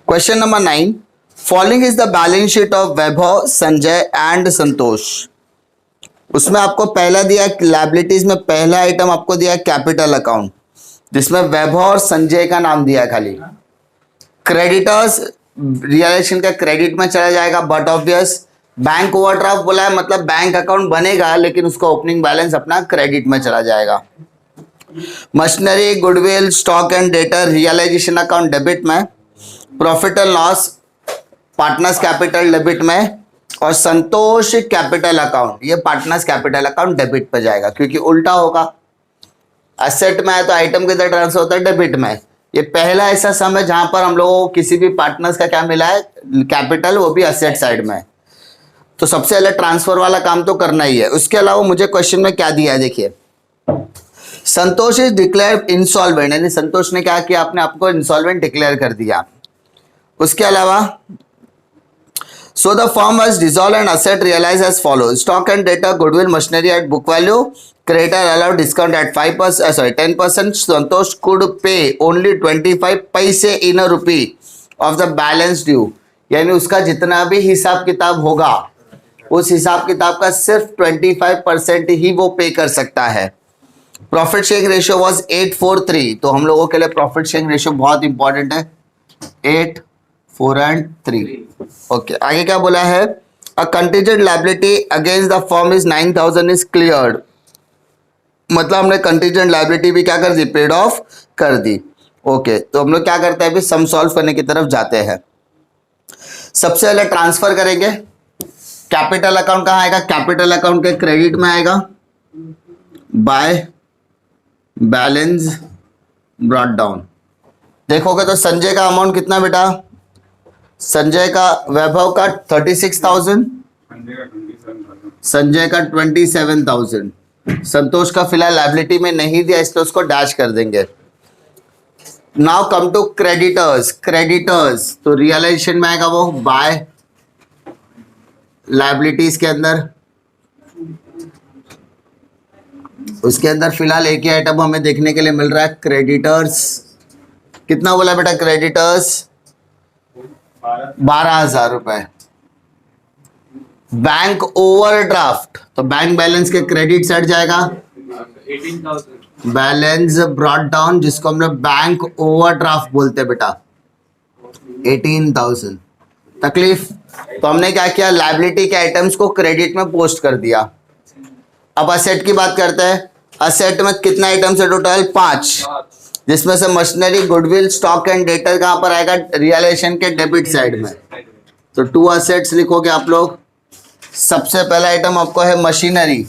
Question number 9, following is the balance sheet of Vaibhav, Sanjay and Santosh. उसमें आपको पहला दिया लायबिलिटीज में पहला आइटम आपको दिया कैपिटल अकाउंट, जिसमें वैभव और संजय का नाम दिया खाली। क्रेडिटर्स रियलाइजेशन का क्रेडिट में चला जाएगा, बट ऑब्वियस। बैंक ओवरड्राफ्ट बोला है, मतलब बैंक अकाउंट बनेगा लेकिन उसका ओपनिंग बैलेंस अपना क्रेडिट में चला जाएगा। Machinery, goodwill, stock and debtor realisation account debit में, profit and loss partners capital debit में, और संतोष कैपिटल अकाउंट ये पार्टनर्स कैपिटल अकाउंट डेबिट पे जाएगा, क्योंकि उल्टा होगा। एसेट में है तो आइटम किधर ट्रांसफर होता है, डेबिट में। ये पहला ऐसा सम है जहां पर हम लोगों को किसी भी पार्टनर्स का क्या मिला है, कैपिटल, वो भी एसेट साइड में। तो सबसे पहले ट्रांसफर वाला काम तो करना ही है। उसके अलावा मुझे क्वेश्चन में क्या दिया है देखिए, संतोष इज डिक्लेयर इंसॉल्वेंट, यानी संतोष ने क्या किया, अपने आपको इंसॉल्वेंट डिक्लेयर कर दिया। उसके अलावा so the firm was dissolve and asset realise as follows, stock and debtor, goodwill, machinery at book value, creditor allowed discount at 10%, Santosh could pay only 25 paise in a rupee of the balance due, यानी उसका जितना भी हिसाब किताब होगा उस हिसाब किताब का सिर्फ 25% ही वो पे कर सकता है। प्रॉफिट शेयरिंग रेशियो वाज 8:4:3, तो हम लोगों के लिए प्रॉफिट शेयरिंग रेशियो बहुत इंपॉर्टेंट है, 8, 4 and 3। ओके, आगे क्या बोला है, a contingent liability against the firm is 9,000 is cleared, मतलब हमने कंटीजेंट लायबिलिटी भी क्या कर दी, पेड ऑफ कर दी। ओके, तो हम लोग क्या करते हैं, अभी सम सॉल्व करने की तरफ जाते हैं। सबसे पहले ट्रांसफर करेंगे। कैपिटल अकाउंट कहाँ आएगा, कैपिटल अकाउंट के क्रेडिट में आएगा, बाय बैलेंस ब्रॉट डाउन। देखोगे तो संजय का अमाउंट कितना बेटा, संजय का, वैभव का 36,000, संजय का 27,000, संतोष का फिलहाल लायबिलिटी में नहीं दिया इसलिए उसको डैश कर देंगे। Now come to creditors. Creditors तो रियलाइजेशन में आएगा वो बाय लायबिलिटीज के अंदर, उसके अंदर फिलहाल एक ही आइटम हमें देखने के लिए मिल रहा है, क्रेडिटर्स। कितना बोला बेटा, क्रेडिटर्स 12,000 रुपए। बैंक ओवरड्राफ्ट, तो बैंक बैलेंस के क्रेडिट साइड जाएगा, 18,000 बैलेंस ब्रॉट डाउन, जिसको हम लोग बैंक ओवरड्राफ्ट बोलते हैं बेटा, 18,000। तकलीफ, तो हमने क्या किया, लायबिलिटी के आइटम्स को क्रेडिट में पोस्ट कर दिया। अब असेट की बात करते हैं। असेट में कितना आइटम्स है टोटल, 5, जिसमें से machinery, goodwill, stock and debtor कहां पर आएगा, रियलाइजेशन के डेबिट साइड में। तो 2 असेट्स लिखोगे आप लोग। सबसे पहला आइटम आपको है मशीनरी,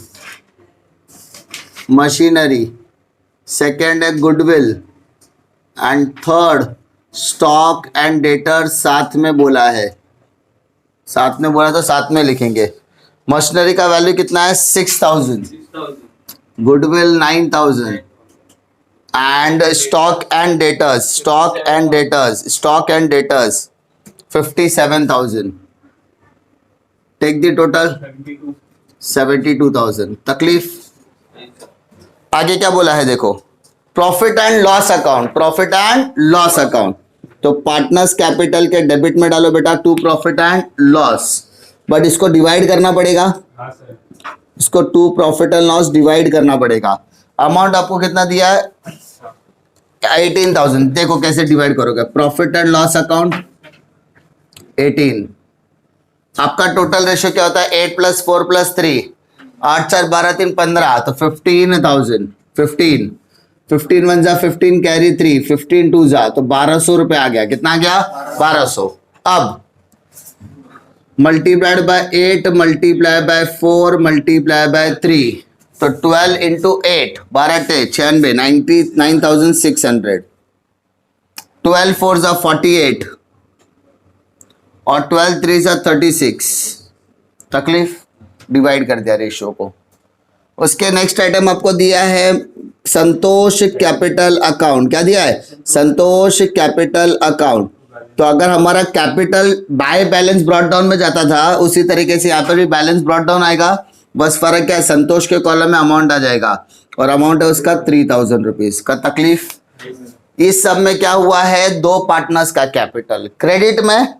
मशीनरी, सेकेंड है goodwill, and third stock and debtor साथ में बोला है, साथ में बोला तो साथ में लिखेंगे। मशीनरी का वैल्यू कितना है, 6,000, goodwill 9,000, and stock and debtors, stock and debtors, stock and debtors 57,000। Take the total 72,000। तकलीफ, आगे क्या बोला है देखो, profit and loss account, profit and loss account. तो पार्टनर्स कैपिटल के डेबिट में डालो बेटा, to profit and loss, but इसको डिवाइड करना पड़ेगा, इसको 2 प्रॉफिट एंड लॉस डिवाइड करना पड़ेगा। अमाउंट आपको कितना दिया है, 18,000। देखो कैसे डिवाइड करोगे, प्रॉफिट एंड लॉस अकाउंट 18, आपका टोटल रेशियो क्या होता है, 8 + 4 + 3, 8 4 12 3 15, तो 15,000, 15 1 जा 15 कैरी 3, 15 2 जा, तो 1,200 रुपए आ गया। कितना आ गया, 1,200। अब multiplied by 8 multiply by 4 multiply by 3, तो 12 × 8, 12 96, 99,600, 12 4 जा 48, और 12 3 जा 36। तकलीफ, डिवाइड कर दिया रेशियो को। उसके नेक्स्ट आइटम आपको दिया है संतोष कैपिटल अकाउंट। क्या दिया है, संतोष कैपिटल अकाउंट। तो अगर हमारा capital by balance brought down में जाता था, उसी तरीके से यहाँ पर भी बैलेंस ब्रॉट डाउन आएगा, बस फर्क क्या है, संतोष के कॉलम में अमाउंट आ जाएगा, और अमाउंट है उसका 3,000 रुपीज का। तकलीफ, इस सब में क्या हुआ है, दो पार्टनर्स का कैपिटल क्रेडिट में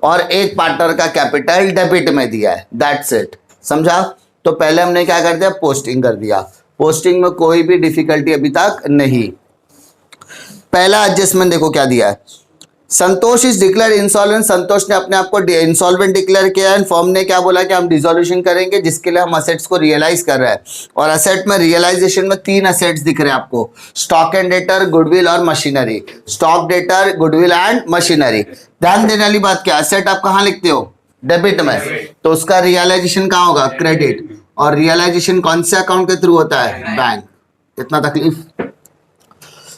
और एक पार्टनर का कैपिटल डेबिट में दिया है, दैट्स इट। समझा? तो पहले हमने क्या कर दिया, पोस्टिंग कर दिया। पोस्टिंग में कोई भी डिफिकल्टी अभी तक नहीं। पहला एडजस्टमेंट देखो क्या दिया है, संतोष इज डिक्लेयर इंसॉल्वेंट, संतोष ने अपने आप को इंसॉल्वेंट डिक्लेयर किया है। फॉर्म ने क्या बोला कि हम डिसोल्यूशन करेंगे, जिसके लिए हम असेट्स को रियलाइज कर रहे हैं। और असेट में रियलाइजेशन में तीन असेट्स दिख रहे हैं आपको, स्टॉक एंड डेटर, गुडविल और machinery. Stock, debtor, goodwill and machinery. ध्यान देने वाली बात क्या, असेट आप कहाँ लिखते हो, डेबिट में, तो उसका रियलाइजेशन कहाँ होगा, क्रेडिट। और रियलाइजेशन कौन से अकाउंट के थ्रू होता है, बैंक। इतना तकलीफ।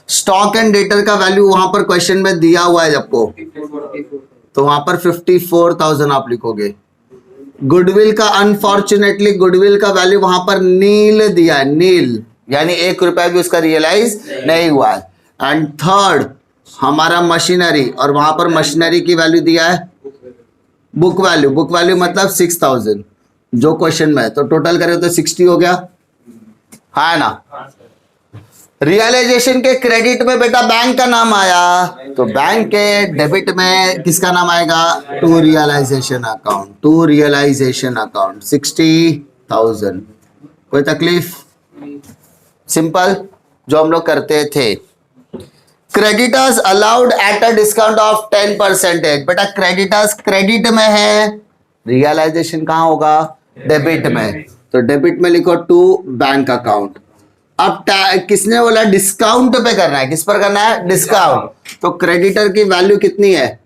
स्टॉक एंड डेटर का वैल्यू वहां पर क्वेश्चन में दिया हुआ है आपको, तो वहां पर 54,000 आप लिखोगे। गुडविल का अनफॉर्चुनेटली गुडविल का वैल्यू वहां पर नील दिया है, नील, यानी 1 रुपया भी उसका रियलाइज नहीं हुआ है। एंड थर्ड हमारा मशीनरी, और वहां पर मशीनरी की वैल्यू दिया है बुक वैल्यू। बुक वैल्यू मतलब 6,000 जो क्वेश्चन में है, तो टोटल करें तो 60 हो गया, है ना। रियलाइजेशन के क्रेडिट में बेटा बैंक का नाम आया, तो बैंक के डेबिट में किसका नाम आएगा, to realisation account, to realisation account 60,000। कोई तकलीफ, सिंपल जो हम लोग करते थे। Creditors allowed at a discount of 10%। बेटा क्रेडिटर्स क्रेडिट में है, रियलाइजेशन कहां होगा, डेबिट में, तो डेबिट में लिखो टू बैंक अकाउंट। अब किसने बोला डिस्काउंट पे करना है, किस पर करना है, डिस्काउंट। तो क्रेडिटर की वैल्यू कितनी है,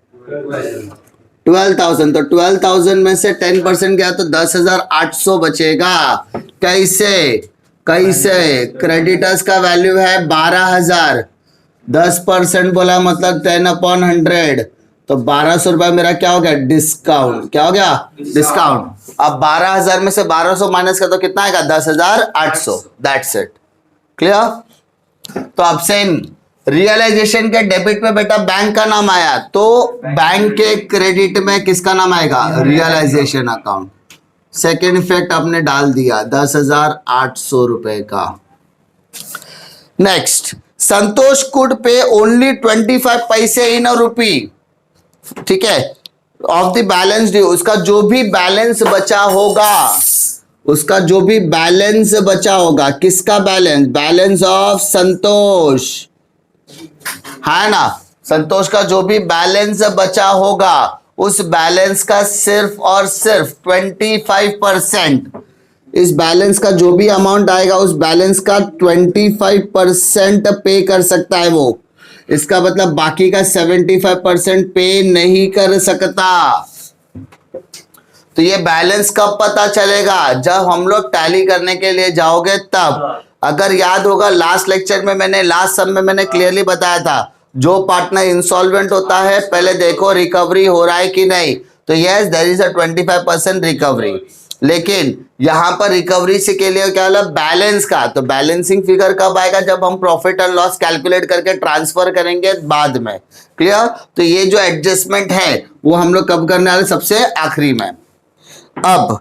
12,000, तो 12,000 में से 10% गया तो 10,800 बचेगा। कैसे, कैसे, क्रेडिटर्स का वैल्यू है 12,000, 10% बोला मतलब 10/100, तो 1,200 रुपया मेरा क्या हो गया, डिस्काउंट। क्या हो गया, डिस्काउंट। अब 12,000 में से 1,200 माइनस कर तो कितना आएगा, 10,800, दैट्स इट। क्लियर। तो अब सेम रियलाइजेशन के डेबिट में बेटा बैंक का नाम आया, तो बैंक के क्रेडिट में किसका नाम आएगा, रियलाइजेशन अकाउंट। सेकेंड इफेक्ट आपने डाल दिया 10,800 रुपए का। Next, Santosh could pay only 25 paise in a रुपी, ठीक है, ऑफ द बैलेंस ड्यू, उसका जो भी बैलेंस बचा होगा, उसका जो भी बैलेंस बचा होगा, किसका बैलेंस, बैलेंस ऑफ संतोष, है ना। संतोष का जो भी बैलेंस बचा होगा, उस बैलेंस का सिर्फ और सिर्फ 25%, इस बैलेंस का जो भी अमाउंट आएगा उस बैलेंस का 25% पे कर सकता है वो। इसका मतलब बाकी का 75% पे नहीं कर सकता। तो ये बैलेंस कब पता चलेगा, जब हम लोग टैली करने के लिए जाओगे तब। अगर याद होगा लास्ट लेक्चर में मैंने, लास्ट सब में मैंने क्लियरली बताया था, जो पार्टनर इंसॉल्वेंट होता है पहले देखो रिकवरी हो रहा है कि नहीं, तो yes there is a 25% recovery. लेकिन यहां पर रिकवरी से के लिए क्या वाला बैलेंस का, तो बैलेंसिंग फिगर कब आएगा, जब हम प्रॉफिट एंड लॉस कैलकुलेट करके ट्रांसफर करेंगे बाद में। क्लियर। तो ये जो एडजस्टमेंट है वो हम लोग कब करने वाले, सबसे आखिरी में। अब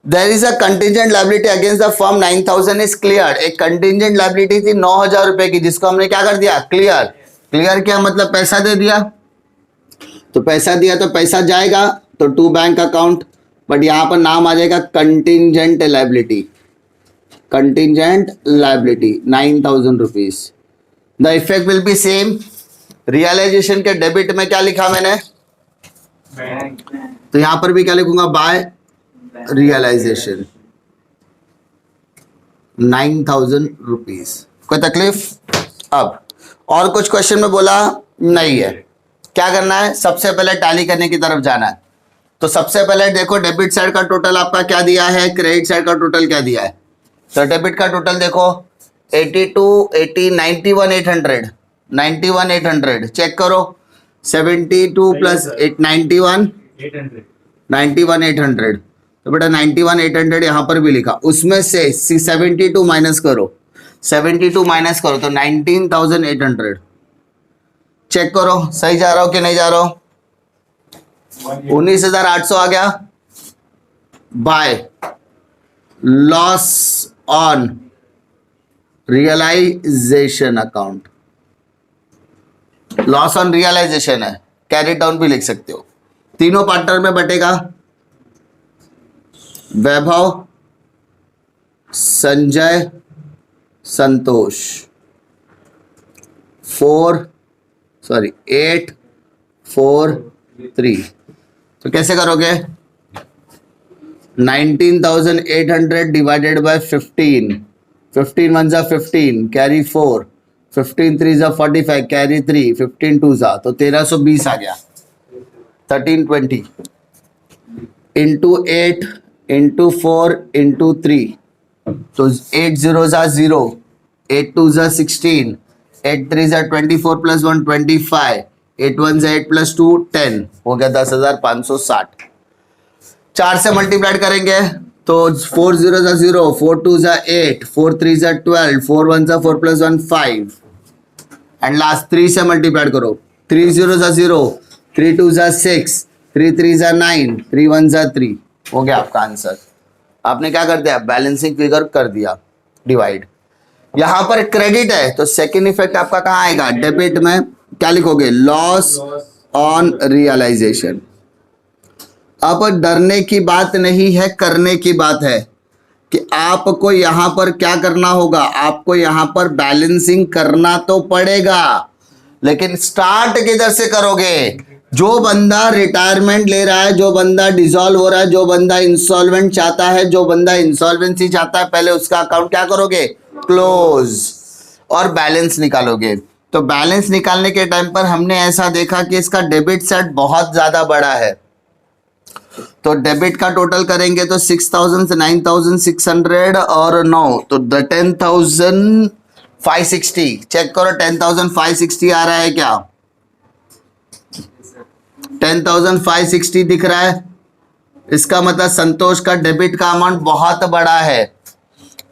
there is a contingent liability against the firm 9,000 is clear. एक कंटिजेंट लायबिलिटी थी 9,000 रुपए की, जिसको हमने क्या कर दिया, क्लियर। क्लियर क्या मतलब, पैसा दे दिया, तो पैसा दिया तो पैसा जाएगा, तो टू बैंक अकाउंट, बट यहां पर नाम आ जाएगा contingent liability, contingent liability 9,000 rupees. The effect will be same. Realisation के डेबिट में क्या लिखा मैंने, तो यहां पर भी क्या लिखूंगा, बाय रियलाइजेशन 9,000 रुपीज। कोई तकलीफ। अब और कुछ क्वेश्चन में बोला नहीं है, क्या करना है, सबसे पहले टैली करने की तरफ जाना है। तो सबसे पहले देखो डेबिट साइड का टोटल आपका क्या दिया है, क्रेडिट साइड का टोटल क्या दिया है। तो डेबिट का टोटल देखो 82, 80, 91,800, 91,800 चेक करो, 72 प्लस 91, 91,800, तो बेटा 91,800 यहां पर भी लिखा, उसमें से 72 माइनस करो, 72 माइनस करो तो 19,800। चेक करो सही जा रहा हो कि नहीं जा रहा हो, 19,800 आ गया। By loss on realisation account, loss on realisation है, कैरी डाउन भी लिख सकते हो। तीनों पार्टनर में बटेगा, वैभव, संजय, संतोष। 8 4 3। तो कैसे करोगे? 19,800 डिवाइडेड बाय 15, 15 1 जा 15, कैरी 4, 15 3 जा 45, कैरी 3, 15 2 जा तो 1320 आ गया। 1320 इंटू 8 इंटू 4 इंटू 3, तो 8 0 जा 0, 8 2 जा 16, 8 3 जा 24 प्लस 1 25, 8 1 जा 8 प्लस 2 10, हो गया 10,560। 4 से मल्टीप्लाइड करेंगे तो 4 0 जा 0, 4 2 जा 8, 4 3 जा 12, 4 1 जा 4 प्लस 1 5, एंड लास्ट 3 से मल्टीप्लाइड करो। 3 0 जा 0, 3 2 जा 6, 3 3 जा 9, 3 1 जा 3, हो गया आपका आंसर। आपने क्या कर दिया? बैलेंसिंग फिगर कर दिया डिवाइड। यहां पर क्रेडिट है तो सेकेंड इफेक्ट आपका कहां आएगा? डेबिट में क्या लिखोगे? Loss on realisation. अब डरने की बात नहीं है, करने की बात है कि आपको यहां पर क्या करना होगा? आपको यहां पर बैलेंसिंग करना तो पड़ेगा, लेकिन स्टार्ट किधर से करोगे? जो बंदा रिटायरमेंट ले रहा है, जो बंदा डिसॉल्व हो रहा है, जो बंदा इंसॉल्वेंट चाहता है, जो बंदा इंसॉल्वेंसी चाहता है, पहले उसका अकाउंट क्या करोगे? क्लोज, और बैलेंस निकालोगे। तो बैलेंस निकालने के टाइम पर हमने ऐसा देखा कि इसका डेबिट सेट बहुत ज्यादा बड़ा है, तो डेबिट का टोटल करेंगे तो 6,000 से 9,600 और 9 तो 10,560। चेक करो 10,560 आ रहा है क्या? 10,560 दिख रहा है। इसका मतलब संतोष का डेबिट का अमाउंट बहुत बड़ा है।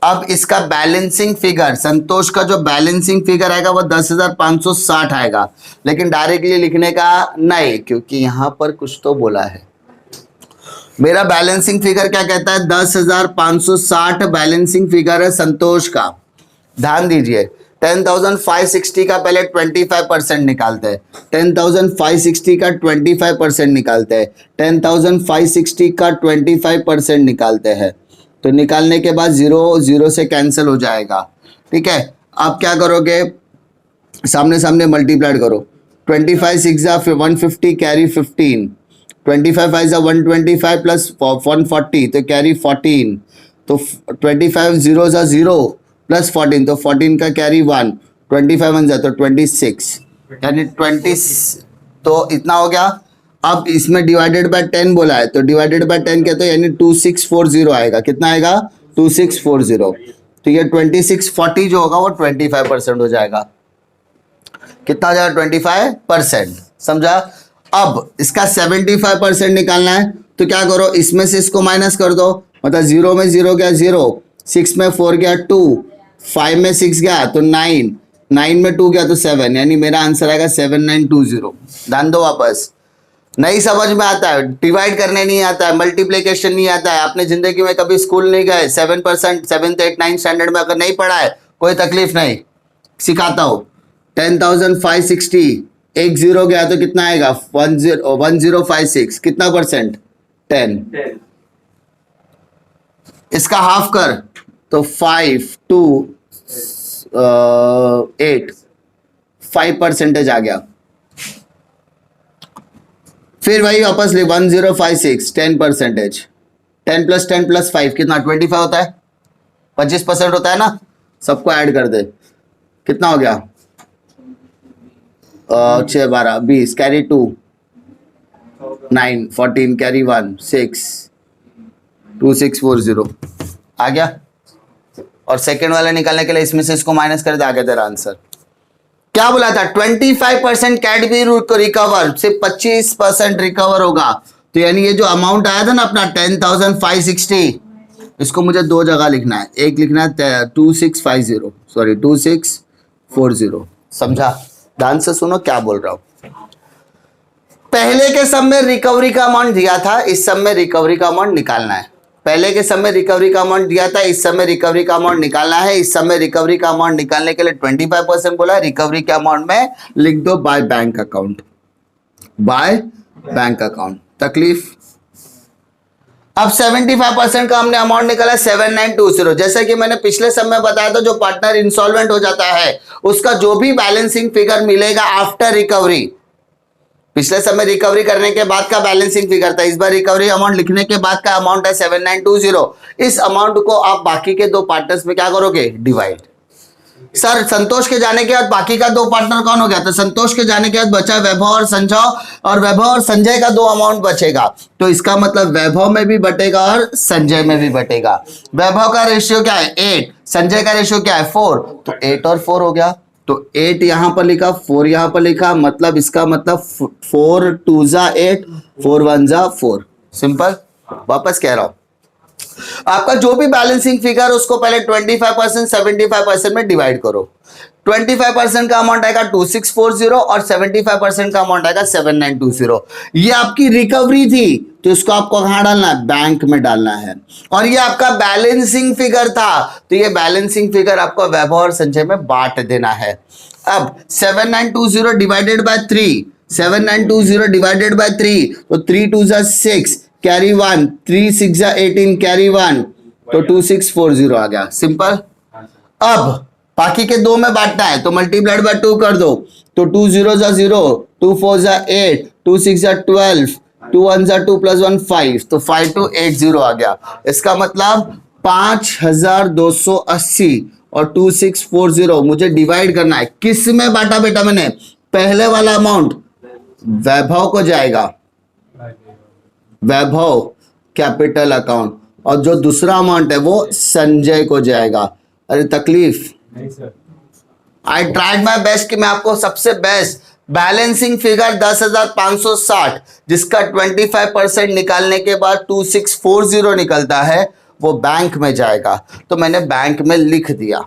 अब इसका बैलेंसिंग फिगर, संतोष का जो बैलेंसिंग फिगर आएगा वो 10,560 आएगा, लेकिन डायरेक्टली लिखने का नहीं, क्योंकि यहां पर कुछ तो बोला है। मेरा बैलेंसिंग फिगर क्या कहता है? 10,560 बैलेंसिंग फिगर है संतोष का। ध्यान दीजिए, 10,560 का पहले 25% निकालते हैं, 10,560 का 25% निकालते हैं, 10,560 का 25% निकालते हैं, तो निकालने के बाद 0 0 से कैंसिल हो जाएगा। ठीक है, आप क्या करोगे? सामने सामने मल्टीप्लाइड करो। 25 6 जा 150, कैरी 15, 25 5 जा 125 प्लस 140 तो कैरी 14, तो 25 0 जा 0 प्लस 14 तो 14 का कैरी 1, 25 1 जा तो 26, यानी 20, तो इतना हो गया। अब इसमें डिवाइडेड बाय 10 बोला है, तो डिवाइडेड बाय 10 कहते हैं, यानी 2640 आएगा। कितना आएगा? 2640। तो ये 2640 जो होगा वो 25% हो जाएगा। कितना हो जाएगा? 25%। समझा? अब इसका 75% निकालना है, तो क्या करो? इसमें से इसको माइनस कर दो, मतलब 0 में 0 गया 0, 6 में 4 गया 2, 5 में 6 गया तो 9, 9 में 2 गया तो 7, यानी मेरा आंसर आएगा 7920। ध्यान दो वापस। नहीं समझ में आता है, डिवाइड करने नहीं आता है, मल्टीप्लिकेशन नहीं आता है, आपने जिंदगी में कभी स्कूल नहीं गए, 7%, 7th 8th 9th स्टैंडर्ड में अगर नहीं पढ़ा है, कोई तकलीफ नहीं, सिखाता हूँ। 10,560, एक 0 गया तो कितना आएगा? 1056, कितना परसेंट? 10। इसका हाफ कर तो 5 2 8, 5% आ गया। फिर वही वापस ले 1056, 10%, 10 प्लस 10 प्लस 5 कितना? 25 होता है, 25% होता है ना। सबको ऐड कर दे, कितना हो गया? 6 12 20, कैरी 2 9 14, कैरी 1 6, 2640 आ गया। और सेकेंड वाला निकालने के लिए इसमें से इसको माइनस कर दे, आ गया तेरा आंसर। क्या बोला था? 25% कैट बी रिकवर, सिर्फ 25% रिकवर होगा। तो यानी ये जो अमाउंट आया था ना अपना 10,560, इसको मुझे दो जगह लिखना है। एक लिखना है 2650, सॉरी 2640। समझा? ध्यान से सुनो क्या बोल रहा हूं। पहले के सब में रिकवरी का अमाउंट दिया था, इस सब में रिकवरी का अमाउंट निकालना है। पहले के समय रिकवरी का अमाउंट दिया था, इस समय रिकवरी का अमाउंट निकालना है। इस समय रिकवरी का अमाउंट निकालने के लिए 25% बोला, रिकवरी के अमाउंट में लिख दो by bank account, by bank account. तकलीफ? अब 75% का हमने अमाउंट निकाला 7920। जैसे कि मैंने पिछले समय बताया था, जो पार्टनर इंसॉल्वेंट हो जाता है उसका जो भी बैलेंसिंग फिगर मिलेगा आफ्टर रिकवरी, पिछले समय रिकवरी करने के बाद का बैलेंसिंग फिगर था, इस बार रिकवरी अमाउंट लिखने के बाद का अमाउंट है 7920। इस अमाउंट को आप बाकी के दो पार्टनर्स में क्या करोगे? डिवाइड। सर संतोष के जाने के बाद बाकी का दो पार्टनर कौन हो गया? तो संतोष के जाने के बाद बचा वैभव और संजय, और वैभव और संजय का दो अमाउंट बचेगा, तो इसका मतलब वैभव में भी बटेगा और संजय में भी बटेगा। वैभव का रेशियो क्या है? 8, संजय का रेशियो क्या है? 4, तो 8 और 4 हो गया, तो 8 यहां पर लिखा, 4 यहां पर लिखा, मतलब इसका मतलब 4 2 जा 8, 4 1 जा 4। सिंपल। वापस कह रहा हूं, आपका जो भी बैलेंसिंग फिगर उसको पहले 25% 75% में डिवाइड करो। 25% का अमाउंट आएगा 2640 और 75% का अमाउंट आएगा 7920। ये आपकी रिकवरी थी, तो इसको आपको कहां डालना है? बैंक में डालना है। और ये आपका बैलेंसिंग फिगर था, तो ये बैलेंसिंग फिगर आपको वैभव और संजय में बांट देना है। अब 7920 डिवाइडेड बाय 3, 7920 डिवाइडेड बाय 3, तो 3 2 जा 6, कैरी 1, 3 6 जा 18, कैरी 1, तो 2640 आ गया। सिंपल। अब बाकी के दो में बांटना है, तो मल्टीप्लाइड बाय 2 कर दो, तो 2 0 जा 0, 2 4 जा 8, 2 6 जा 12, 2 1 जा 2 प्लस 1 5, तो 5280 आ गया। इसका मतलब 5280 और 2640 मुझे डिवाइड करना है। किस में बांटा बेटा मैंने? पहले वाला अमाउंट वैभव को जाएगा, वैभव कैपिटल अकाउंट, और जो दूसरा अमाउंट है वो संजय को जाएगा। अरे तकलीफ? नहीं sir. I tried my best कि मैं आपको सबसे बेस्ट बैलेंसिंग फिगर 10,560 जिसका 25% निकालने के बाद 2640 निकलता है, वो बैंक में जाएगा, तो मैंने बैंक में लिख दिया।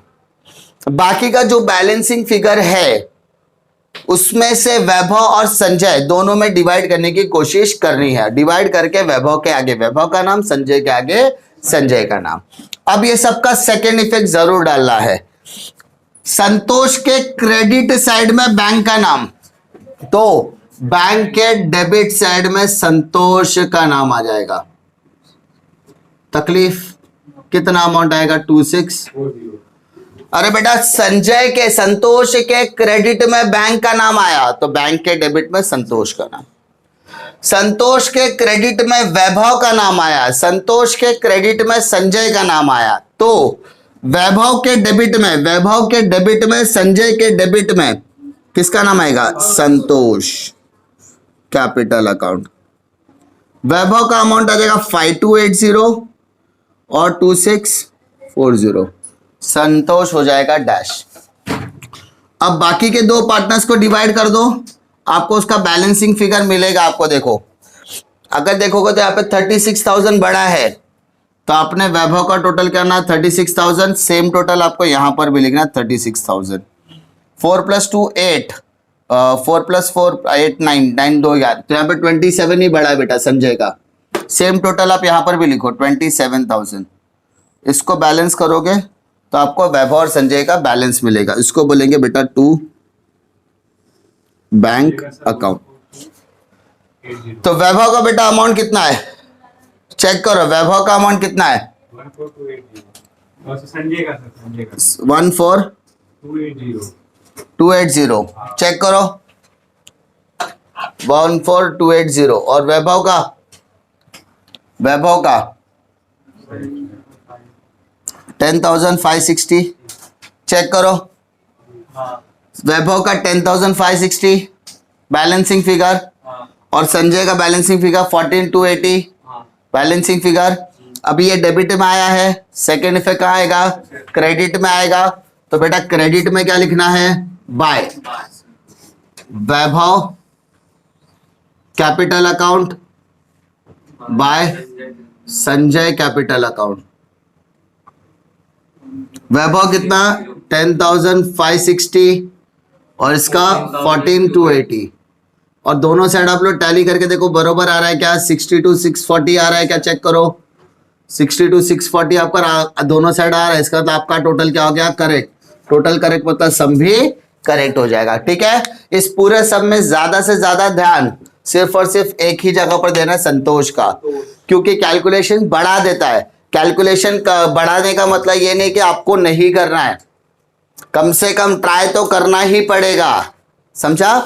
बाकी का जो बैलेंसिंग फिगर है उसमें से वैभव और संजय दोनों में डिवाइड करने की कोशिश करनी है। डिवाइड करके वैभव के आगे वैभव का नाम, संजय के आगे संजय का नाम। अब ये सबका सेकेंड इफेक्ट जरूर डालना है। संतोष के क्रेडिट साइड में बैंक का नाम, तो बैंक के डेबिट साइड में संतोष का नाम आ जाएगा। तकलीफ? कितना अमाउंट आएगा? 2640। अरे बेटा संजय के, संतोष के क्रेडिट में बैंक का नाम आया, तो बैंक के डेबिट में संतोष का नाम। संतोष के क्रेडिट में वैभव का नाम आया, संतोष के क्रेडिट में संजय का नाम आया, तो वैभव के डेबिट में, वैभव के डेबिट में, संजय के डेबिट में किसका नाम आएगा? संतोष कैपिटल अकाउंट। वैभव का अमाउंट आ जाएगा 5280 और 2640, संतोष हो जाएगा डैश। अब बाकी के दो पार्टनर्स को डिवाइड कर दो, आपको उसका बैलेंसिंग फिगर मिलेगा। आपको देखो, अगर देखोगे तो यहाँ पे 36,000 बड़ा है, तो आपने वैभव का टोटल करना है 36,000, सेम टोटल आपको यहां पर भी लिखना है 36,000। 4 + 2 8, 4 + 4 8 9, 9 2 11, तो यहाँ पे 27 ही बड़ा है बेटा संजय का। सेम टोटल आप यहां पर भी लिखो 27,000। इसको बैलेंस करोगे तो आपको वैभव और संजय का बैलेंस मिलेगा। इसको बोलेंगे बेटा टू बैंक अकाउंट। तो वैभव का बेटा अमाउंट कितना है? चेक करो, वैभव का अमाउंट कितना है? 14,280। संजय का 14,280। चेक करो, 14,280। और वैभव का, वैभव का 10,560। चेक करो, वैभव का 10,560 बैलेंसिंग फिगर, और संजय का बैलेंसिंग फिगर 14,280 बैलेंसिंग फिगर। अभी ये डेबिट में आया है, सेकेंड इफेक्ट कहाँ आएगा? क्रेडिट में आएगा। तो बेटा क्रेडिट में क्या लिखना है? By Vaibhav capital account by Sanjay capital account. Vaibhav कितना? 10,560 और इसका 14,280, और दोनों साइड आप लोग टैली करके देखो बरोबर आ रहा है क्या? 62 640 आ रहा है क्या? चेक करो, 60 to 640 आपका दोनों साइड आ रहा है, इसका मतलब आपका टोटल क्या हो गया, करेक्ट। टोटल करेक्ट मतलब सम भी करेक्ट हो जाएगा। ठीक है, इस पूरे सम में ज्यादा से ज्यादा ध्यान सिर्फ और सिर्फ एक ही जगह पर देना है, संतोष का, क्योंकि कैलकुलेशन बढ़ा देता है। कैलकुलेशन बढ़ाने का मतलब ये नहीं कि आपको नहीं करना है, कम से कम ट्राई तो करना ही पड़ेगा, समझा।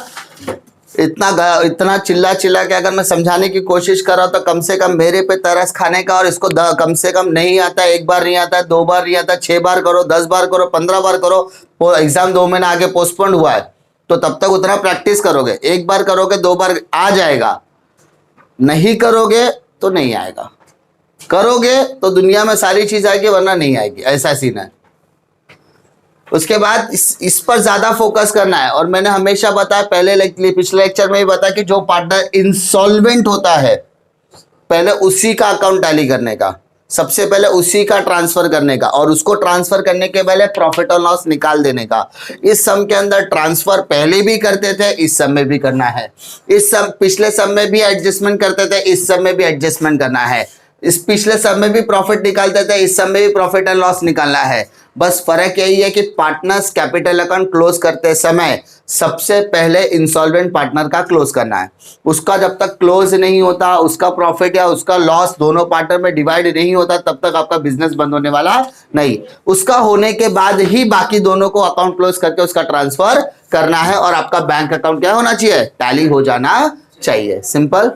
इतना चिल्ला के अगर मैं समझाने की कोशिश कर रहा हूं तो कम से कम मेरे पे तरस खाने का, और इसको कम से कम नहीं आता है, एक बार नहीं आता है, 2 बार नहीं आता, 6 बार करो, 10 बार करो, 15 बार करो। वो एग्जाम 2 महीने आगे पोस्टपोन हुआ है तो तब तक उतना प्रैक्टिस करोगे, 1 बार करोगे 2 बार आ जाएगा, नहीं करोगे तो नहीं आएगा, करोगे तो दुनिया में सारी चीज आएगी वरना नहीं आएगी, ऐसा सीन है। उसके बाद इस पर ज्यादा फोकस करना है। और मैंने हमेशा बताया, पिछले लेक्चर में भी बताया कि जो पार्टनर इंसॉल्वेंट होता है पहले उसी का अकाउंट टैली करने का, सबसे पहले उसी का ट्रांसफर करने का, और उसको ट्रांसफर करने के पहले प्रॉफिट और लॉस निकाल देने का। इस सम के अंदर ट्रांसफर पहले भी करते थे, इस सम में भी करना है। इस सम पिछले सम में भी एडजस्टमेंट करते थे, इस सम में भी एडजस्टमेंट करना है। इस पिछले सम में भी प्रॉफिट निकालते थे, इस सम में भी प्रॉफिट एंड लॉस निकालना है। बस फर्क यही है कि पार्टनर्स कैपिटल अकाउंट क्लोज करते समय सबसे पहले इंसॉल्वेंट पार्टनर का क्लोज करना है। उसका जब तक क्लोज नहीं होता, उसका प्रॉफिट या उसका लॉस दोनों पार्टनर में डिवाइड नहीं होता, तब तक आपका बिजनेस बंद होने वाला नहीं। उसका होने के बाद ही बाकी दोनों को अकाउंट क्लोज करके उसका ट्रांसफर करना है, और आपका बैंक अकाउंट क्या होना चाहिए, टैली हो जाना चाहिए। सिंपल।